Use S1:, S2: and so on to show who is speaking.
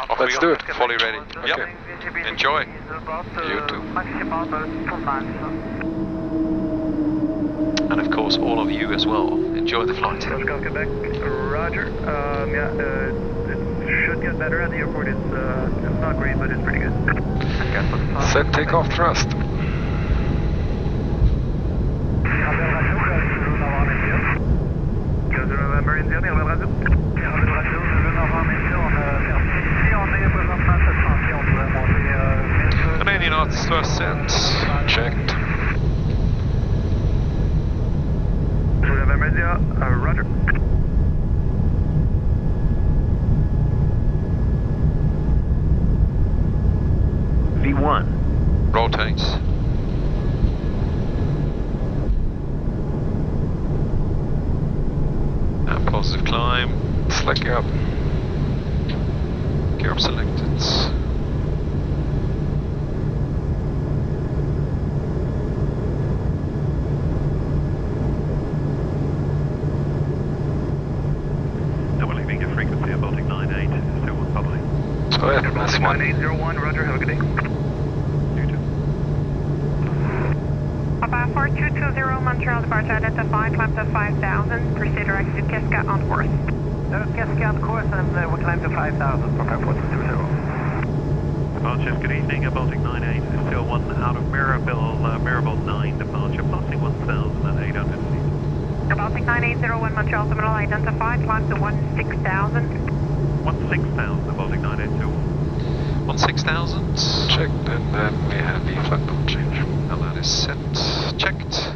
S1: Let's do it.
S2: Fully ready.
S1: Okay.
S2: Yep. Enjoy.
S1: You too.
S2: And of course, all of you as well. Enjoy the flight.
S3: Quebec. Roger. It should get better at the airport. It's not great, but it's pretty good.
S1: Set takeoff thrust.
S3: November India, Mirabel Radio. Mirabel Radio, on est présentement 700 on doit monter...
S2: Canadian knots thrust set.
S1: Checked.
S3: November India, Roger.
S4: V1.
S2: Rotate. And positive climb.
S1: Slack up.
S2: Gear up selected.
S5: Now we're leaving a frequency of Baltic 98, still one bubbling.
S1: So yeah, that's one.
S3: 9801, Roger, have a good day.
S5: You too.
S6: About 4220 Montreal departure identified, climb to 5000, proceed direct to Kiska on course.
S3: Kiska on course and we climb to 5000, prepare for 220.
S5: Departure, good evening, Baltic 98, still one out of Mirabel, Mirabel 9 departure, passing 1,800 feet.
S6: Baltic 9801 Montreal terminal identified, climb to 16,000.
S5: 16,000, Baltic 9821.
S2: 16,000.
S1: Checked, and then we have the flight level change.
S2: And that is set. Checked.